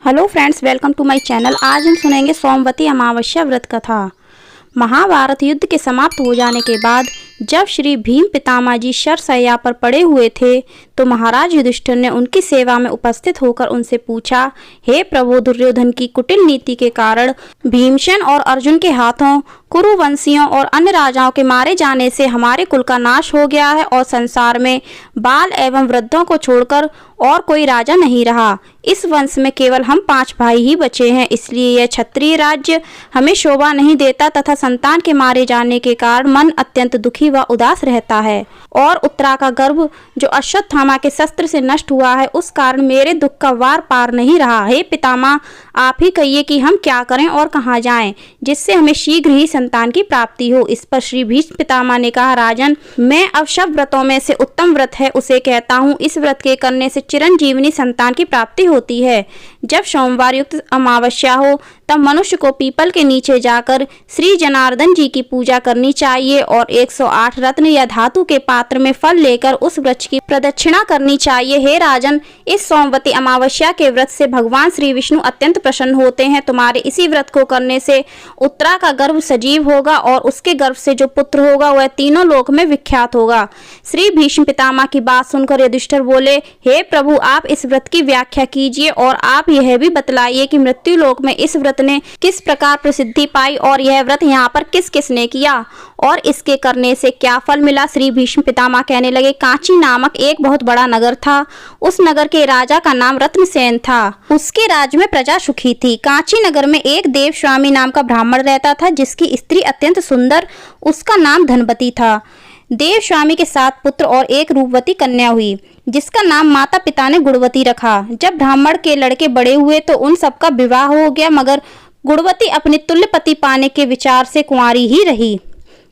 Hello friends, welcome to my channel. आज हम सुनेंगे सोमवती अमावस्या व्रत कथा। महाभारत युद्ध के समाप्त हो जाने के बाद जब श्री भीम पितामह जी शरशय्या पर पड़े हुए थे तो महाराज युधिष्ठिर ने उनकी सेवा में उपस्थित होकर उनसे पूछा, हे प्रभु, दुर्योधन की कुटिल नीति के कारण भीमसेन और अर्जुन के हाथों कुरुवंशियों और अन्य राजाओं के मारे जाने से हमारे कुल का नाश हो गया है और संसार में बाल एवं वृद्धों को छोड़कर और कोई राजा नहीं रहा। इस वंश में केवल हम 5 भाई ही बचे हैं, इसलिए यह क्षत्रिय राज्य हमें शोभा नहीं देता तथा संतान के मारे जाने के कारण मन अत्यंत दुखी व उदास रहता है। और उत्तरा का गर्भ जो अश्वत्थामा के शस्त्र से नष्ट हुआ है, उस कारण मेरे दुख का वार पार नहीं रहा। हे पितामह, आप ही कहिए कि हम क्या करें और कहाँ जाएं, जिससे हमें शीघ्र ही संतान की प्राप्ति हो। इस पर श्री भीष्म पितामह ने कहा, राजन, मैं अब सब व्रतों में से उत्तम व्रत है उसे कहता हूँ। इस व्रत के करने से चिरंजीवनी संतान की प्राप्ति होती है। जब सोमवार युक्त अमावस्या हो तब मनुष्य को पीपल के नीचे जाकर श्री जनार्दन जी की पूजा करनी चाहिए और 108 रत्न या धातु के पात्र में फल लेकर उस वृक्ष की प्रदक्षिणा करनी चाहिए। हे राजन, इस सोमवती अमावस्या के व्रत से भगवान श्री विष्णु अत्यंत प्रसन्न होते हैं। तुम्हारे इसी व्रत को करने से उत्तरा का गर्भ सजीव होगा और उसके गर्भ से जो पुत्र होगा वह तीनों लोक में विख्यात होगा। श्री भीष्म पितामह की बात सुनकर युधिष्ठिर बोले, हे प्रभु, आप इस व्रत की व्याख्या कीजिए और आप यह भी बतलाइए कि मृत्यु लोक में इस व्रत ने किस प्रकार प्रसिद्धि पाई और यह व्रत यहाँ पर किस किसने किया और इसके करने से क्या फल मिला। श्री भीष्म पितामह कहने लगे, कांची नामक एक बहुत बड़ा नगर था। उस नगर के राजा का नाम रत्नसेन था। उसके राज्य में प्रजा सुखी थी। कांची नगर में एक देवस्वामी नाम का ब्राह्मण रहता था, जिसकी स्त्री अत्यंत सुंदर, उसका नाम धनवती था। देवस्वामी के 7 पुत्र और एक रूपवती कन्या हुई, जिसका नाम माता पिता ने गुणवती रखा। जब ब्राह्मण के लड़के बड़े हुए तो उन सबका विवाह हो गया, मगर गुणवती अपने तुल्य पति पाने के विचार से कुंवारी ही रही।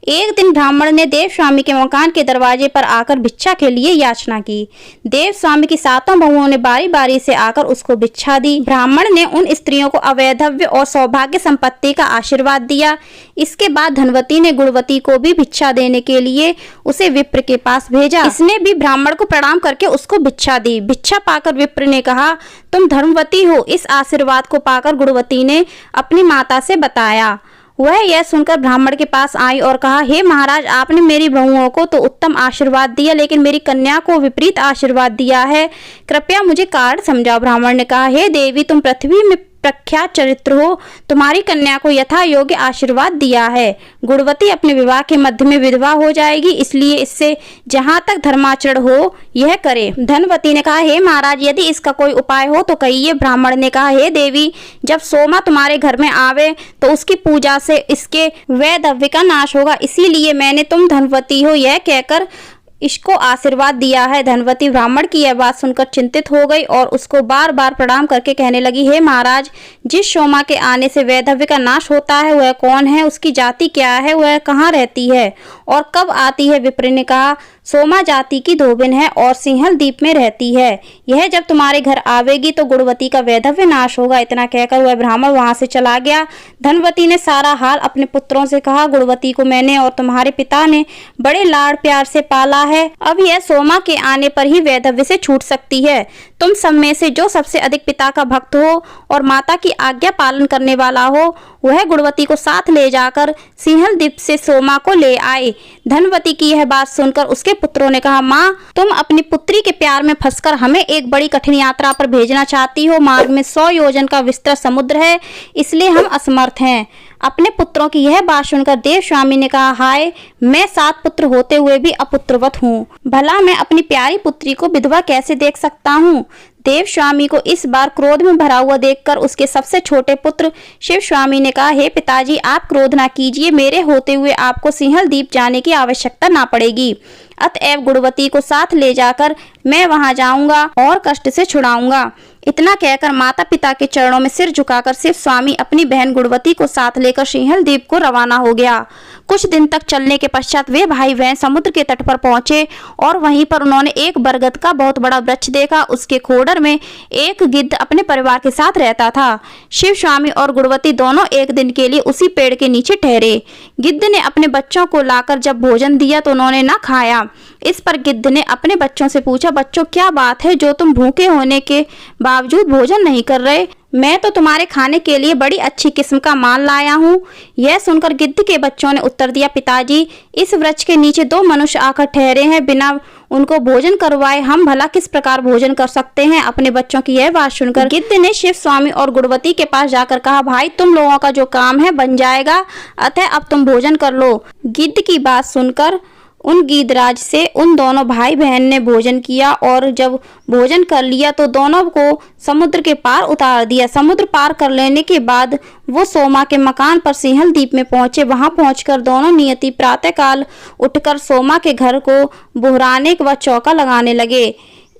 एक दिन ब्राह्मण ने देवस्वामी के मकान के दरवाजे पर आकर भिक्षा के लिए याचना की। देवस्वामी की 7 बहुओं ने बारी बारी से आकर उसको भिक्षा दी। ब्राह्मण ने उन स्त्रियों को अवैधव्य और सौभाग्य संपत्ति का आशीर्वाद दिया। इसके बाद धनवती ने गुणवती को भी भिक्षा देने के लिए उसे विप्र के पास भेजा। इसने भी ब्राह्मण को प्रणाम करके उसको भिक्षा दी। भिक्षा पाकर विप्र ने कहा, तुम धर्मवती हो। इस आशीर्वाद को पाकर गुणवती ने अपनी माता से बताया। वह यह सुनकर ब्राह्मण के पास आई और कहा, हे महाराज, आपने मेरी बहुओं को तो उत्तम आशीर्वाद दिया, लेकिन मेरी कन्या को विपरीत आशीर्वाद दिया है। कृपया मुझे कारण समझाओ। ब्राह्मण ने कहा, हे देवी, तुम पृथ्वी में प्रख्यात चरित्र हो। तुम्हारी कन्या को यथा योग्य आशीर्वाद दिया है। गुणवती अपने विवाह के मध्य में विधवा हो जाएगी, इसलिए इससे जहाँ तक धर्माचरण हो यह करे। धनवती ने कहा, हे महाराज, यदि इसका कोई उपाय हो तो कहिए। ब्राह्मण ने कहा, हे देवी, जब सोमा तुम्हारे घर में आवे तो उसकी पूजा से इसके वैधव्य का नाश होगा, इसीलिए मैंने तुम धनवती हो यह कहकर इसको आशीर्वाद दिया है। धनवती ब्राह्मण की यह बात सुनकर चिंतित हो गई और उसको बार बार प्रणाम करके कहने लगी, हे महाराज, जिस सोमा के आने से वैधव्य का नाश होता है वह कौन है, उसकी जाति क्या है, वह कहाँ रहती है और कब आती है। विप्र ने कहा, सोमा जाति की धोबिन है और सिंहल द्वीप में रहती है। यह जब तुम्हारे घर आवेगी तो गुणवती का वैधव्य नाश होगा। इतना कहकर वह ब्राह्मण वहां से चला गया। धनवती ने सारा हाल अपने पुत्रों से कहा, गुणवती को मैंने और तुम्हारे पिता ने बड़े लाड़ प्यार से पाला है। अब यह सोमा के आने पर ही वैधव्य से छूट सकती है। तुम सब में से जो सबसे अधिक पिता का भक्त हो और माता की आज्ञा पालन करने वाला हो, वह गुणवती को साथ ले जाकर सिंहल द्वीप से सोमा को ले आए। धनवती की यह बात सुनकर उसके पुत्रों ने कहा, माँ, तुम अपनी पुत्री के प्यार में फंसकर हमें एक बड़ी कठिन यात्रा पर भेजना चाहती हो। मार्ग में 100 योजन का विस्तृत समुद्र है, इसलिए हम असमर्थ हैं। अपने पुत्रों की यह बात सुनकर देवस्वामी ने कहा, हाय, मैं 7 पुत्र होते हुए भी अपुत्रवत हूँ। भला मैं अपनी प्यारी पुत्री को विधवा कैसे देख सकता हूँ। देवस्वामी को इस बार क्रोध में भरा हुआ देखकर उसके सबसे छोटे पुत्र शिवस्वामी ने कहा, हे पिताजी, आप क्रोध ना कीजिए। मेरे होते हुए आपको सिंहल द्वीप जाने की आवश्यकता ना पड़ेगी। अतएव गुणवती को साथ ले जाकर मैं वहां जाऊंगा और कष्ट से छुड़ाऊंगा। इतना कहकर माता पिता के चरणों में सिर झुकाकर शिव स्वामी अपनी बहन गुणवती को साथ लेकर सिंहल द्वीप को रवाना हो गया। कुछ दिन तक चलने के पश्चात वे भाई बहन समुद्र के तट पर पहुंचे और वहीं पर उन्होंने एक बरगद का बहुत बड़ा वृक्ष देखा। उसके खोडर में एक गिद्ध अपने परिवार के साथ रहता था। शिव स्वामी और गुणवती दोनों एक दिन के लिए उसी पेड़ के नीचे ठहरे। गिद्ध ने अपने बच्चों को लाकर जब भोजन दिया तो उन्होंने न खाया। इस पर गिद्ध ने अपने बच्चों से पूछा, बच्चों क्या बात है जो तुम भूखे होने के बावजूद भोजन नहीं कर रहे? मैं तो तुम्हारे खाने के लिए बड़ी अच्छी किस्म का माल लाया हूँ। यह सुनकर गिद्ध के बच्चों ने उत्तर दिया, पिताजी इस वृक्ष के नीचे 2 मनुष्य आकर ठहरे हैं, बिना उनको भोजन करवाए हम भला किस प्रकार भोजन कर सकते हैं? अपने बच्चों की यह बात सुनकर गिद्ध ने शिव स्वामी और गुणवती के पास जाकर कहा, भाई तुम लोगों का जो काम है बन जाएगा, अतः अब तुम भोजन कर लो। गिद्ध की बात सुनकर उन गीदराज से उन दोनों भाई बहन ने भोजन किया और जब भोजन कर लिया तो दोनों को समुद्र के पार उतार दिया। समुद्र पार कर लेने के बाद वो सोमा के मकान पर सिंहल द्वीप में पहुंचे। वहां पहुंचकर दोनों नियति प्रातःकाल उठकर सोमा के घर को बुहराने व चौका लगाने लगे।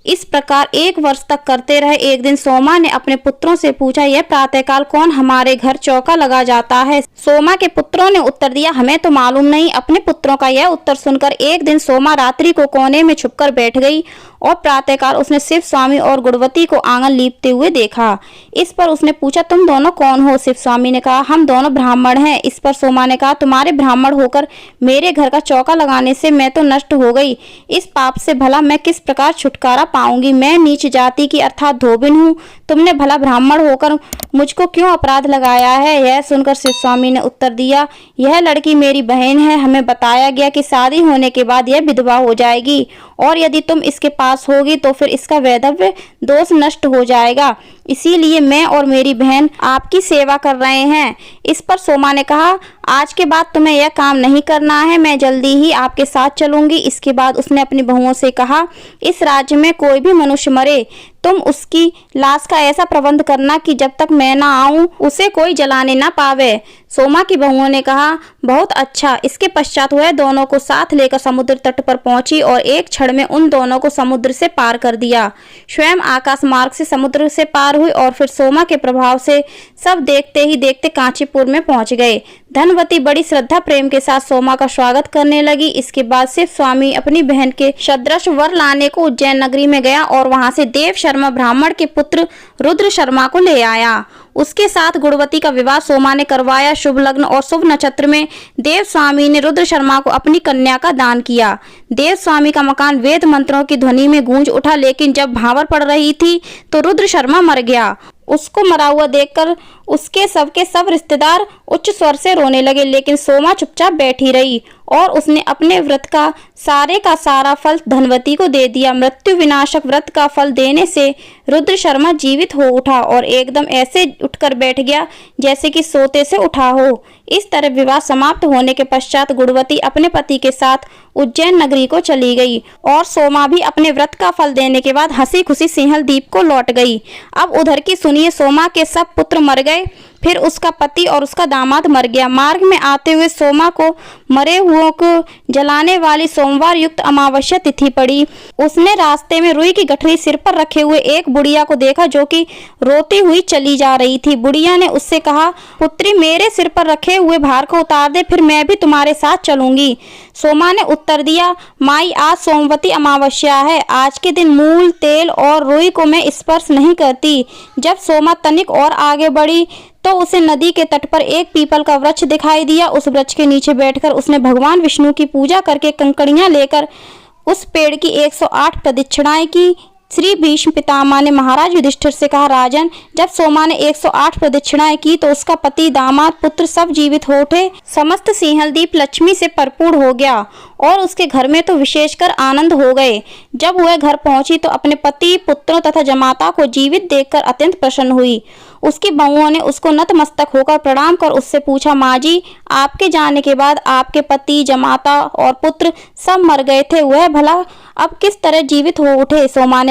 इस प्रकार 1 वर्ष तक करते रहे। एक दिन सोमा ने अपने पुत्रों से पूछा, यह प्रातःकाल कौन हमारे घर चौका लगा जाता है? सोमा के पुत्रों ने उत्तर दिया, हमें तो मालूम नहीं। अपने पुत्रों का यह उत्तर सुनकर एक दिन सोमा रात्रि को कोने में छुपकर बैठ गई और प्रातःकाल उसने शिव स्वामी और गुणवती को आंगन लीपते हुए देखा। इस पर उसने पूछा, तुम दोनों कौन हो? शिव स्वामी ने कहा, हम दोनों ब्राह्मण हैं। इस पर सोमा ने कहा, तुम्हारे ब्राह्मण होकर मेरे घर का चौका लगाने से मैं तो नष्ट हो गई। इस पाप से भला मैं किस प्रकार छुटकारा पाऊंगी? मैं नीच जाति की अर्थात धोबिन हूँ। तुमने भला ब्राह्मण होकर मुझको क्यों अपराध लगाया है? यह सुनकर शिव स्वामी ने उत्तर दिया, यह लड़की मेरी बहन है। हमें बताया गया कि शादी होने के बाद यह विधवा हो जाएगी और यदि तुम इसके पास होगी तो फिर इसका वैधव्य दोष नष्ट हो जाएगा। इसीलिए मैं और मेरी बहन आपकी सेवा कर रहे हैं। इस पर सोमा ने कहा, आज के बाद तुम्हें यह काम नहीं करना है, मैं जल्दी ही आपके साथ चलूंगी। इसके बाद उसने अपनी बहुओं से कहा, इस राज्य में कोई भी मनुष्य मरे तुम उसकी लाश का ऐसा प्रबंध करना कि जब तक मैं ना आऊं उसे कोई जलाने ना पावे। सोमा की बहुओं ने कहा, बहुत अच्छा। इसके पश्चात वह दोनों को साथ लेकर समुद्र तट पर पहुंची और एक क्षण में उन दोनों को समुद्र से पार कर दिया। स्वयं आकाश मार्ग से समुद्र से पार हुई और फिर सोमा के प्रभाव से सब देखते ही देखते कांचीपुर में पहुंच गए। धनवती बड़ी श्रद्धा प्रेम के साथ सोमा का स्वागत करने लगी। इसके बाद शिव स्वामी अपनी बहन के सदृश वर लाने को उज्जैन नगरी में गया और वहां से देव शर्मा ब्राह्मण के पुत्र रुद्र शर्मा को ले आया। उसके साथ गुणवती का विवाह सोमा ने करवाया। शुभ लग्न और शुभ नक्षत्र में देव स्वामी ने रुद्र शर्मा को अपनी कन्या का दान किया। देव स्वामी का मकान वेद मंत्रों की ध्वनि में गूंज उठा, लेकिन जब भांवर पड़ रही थी तो रुद्र शर्मा मर गया। उसको मरा हुआ देखकर उसके सब रिश्तेदार उच्च स्वर से रोने लगे, लेकिन सोमा चुपचाप बैठी रही और उसने अपने व्रत का सारा फल धनवती को दे दिया। मृत्यु विनाशक व्रत का फल देने से रुद्र शर्मा जीवित हो उठा और एकदम ऐसे उठकर बैठ गया जैसे कि सोते से उठा हो। इस तरह विवाह समाप्त होने के पश्चात गुणवती अपने पति के साथ उज्जैन नगरी को चली गई और सोमा भी अपने व्रत का फल देने के बाद हंसी खुशी सिंहल द्वीप को लौट गई। अब उधर की सुनिए, सोमा के सब पुत्र मर गए, फिर उसका पति और उसका दामाद मर गया। मार्ग में आते हुए सोमा को मरे हुओं को जलाने वाली सोमवार युक्त अमावस्या तिथि पड़ी। उसने रास्ते में रुई की गठरी सिर पर रखे हुए एक बुढ़िया को देखा जो कि रोती हुई चली जा रही थी। बुढ़िया ने उससे कहा, पुत्री मेरे सिर पर रखे हुए भार को उतार दे, फिर मैं भी तुम्हारे साथ चलूंगी। सोमा ने उत्तर दिया, माई आज सोमवती अमावस्या है, आज के दिन मूल तेल और रुई को मैं स्पर्श नहीं करती। जब सोमा तनिक और आगे बढ़ी तो उसे नदी के तट पर एक पीपल का वृक्ष दिखाई दिया। उस वृक्ष के नीचे बैठकर उसने भगवान विष्णु की पूजा करके कंकड़ियां लेकर उस पेड़ की 108 प्रदक्षिणाएं की। श्री भीष्म पितामह ने महाराज युधिष्ठिर से कहा, राजन जब सोमा ने 108 प्रदक्षिणाएं की तो उसका पति दामाद पुत्र सब जीवित हो उठे। समस्त सिंहल द्वीप लक्ष्मी से भरपूर हो गया और उसके घर में तो विशेषकर आनंद हो गए। जब वह घर पहुंची तो अपने पति पुत्रों तथा जमाता को जीवित देखकर अत्यंत प्रसन्न हुई। उसकी बहुओं ने उसको नतमस्तक होकर प्रणाम कर उससे पूछा, माँ जी आपके जाने के बाद आपके पति जमाता और पुत्र सब मर गए थे, वह भला अब किस तरह जीवित हो उठे? सोमा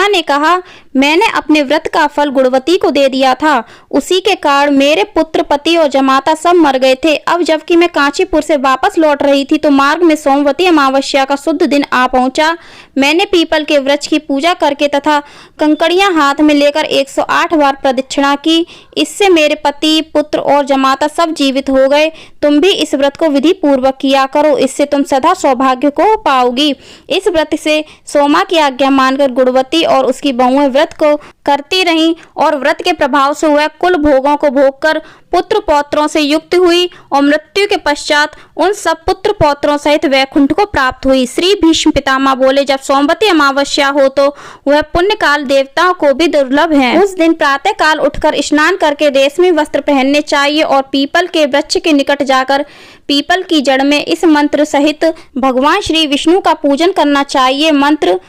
ने कहा मैंने अपने व्रत का फल गुणवती को दे दिया था, उसी के कारण मेरे पुत्र पति और जमाता सब मर गए थे। अब जबकि मैं कांचीपुर से वापस लौट रही थी तो मार्ग में सोमवती अमावस्या का शुद्ध दिन आ पहुंचा। मैंने पीपल के वृक्ष की पूजा करके तथा कंकड़ियां हाथ में लेकर 108 बार प्रदक्षिणा की। इससे मेरे पति पुत्र और जमाता सब जीवित हो गए। तुम भी इस व्रत को विधि पूर्वक किया करो, इससे तुम सदा सौभाग्य को पाओगी। इस व्रत से सोमा की आज्ञा मानकर गुणवती और उसकी बहुएं व्रत को करती रहीं और व्रत के प्रभाव से वह कुल भोगों को भोगकर पुत्र पौत्रों से युक्त हुई और मृत्यु के पश्चात उन सब पुत्र पौत्रों सहित वैकुंठ को प्राप्त हुई। श्री भीष्म पितामह बोले, जब सोमवती अमावस्या हो तो वह पुण्य काल देवताओं को भी दुर्लभ है। उस दिन प्रातः काल उठकर स्नान करके रेशमी वस्त्र पहनने चाहिए और पीपल के वृक्ष के निकट जाकर पीपल की जड़ में इस मंत्र सहित भगवान श्री विष्णु का पूजन करना चाहिए। मंत्र: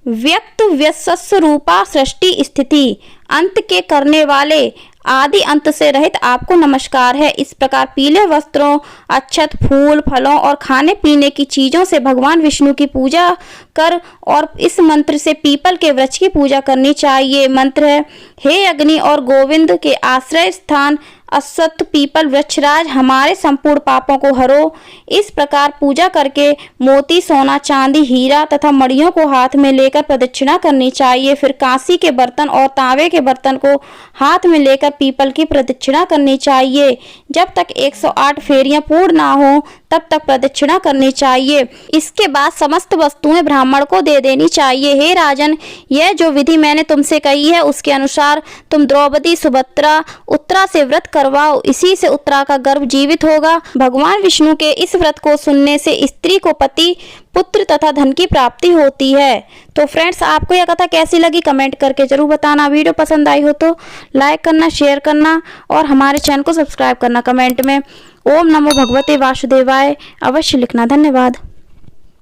व्यक्त व्यस्य रूपा सृष्टि स्थिति अंत के करने वाले, आदि अंत से रहित आपको नमस्कार है। इस प्रकार पीले वस्त्रों, अक्षत, फूल, फलों और खाने पीने की चीजों से भगवान विष्णु की पूजा कर और इस मंत्र से पीपल के वृक्ष की पूजा करनी चाहिए। मंत्र है: हे अग्नि और गोविंद के आश्रय स्थान असत पीपल वृक्षराज, हमारे संपूर्ण पापों को हरो। इस प्रकार पूजा करके मोती, सोना, चांदी, हीरा तथा मणियों को हाथ में लेकर प्रदक्षिणा करनी चाहिए। फिर कांसी के बर्तन और तांबे के बर्तन को हाथ में लेकर पीपल की प्रदक्षिणा करनी चाहिए। जब तक 108 फेरियां पूर्ण ना हो तब तक प्रदक्षिणा करनी चाहिए। इसके बाद समस्त वस्तुएं ब्राह्मण को दे देनी चाहिए। हे राजन, यह जो विधि मैंने तुमसे कही है उसके अनुसार तुम द्रौपदी, सुभद्रा, उत्तरा से व्रत करवाओ। इसी से उत्तरा का गर्भ जीवित होगा। भगवान विष्णु के इस व्रत को सुनने से स्त्री को पति, पुत्र तथा धन की प्राप्ति होती है। तो फ्रेंड्स, आपको यह कथा कैसी लगी कमेंट करके जरूर बताना। वीडियो पसंद आई हो तो लाइक करना, शेयर करना और हमारे चैनल को सब्सक्राइब करना। कमेंट में ओम नमो भगवते वासुदेवाय अवश्य लिखना। धन्यवाद।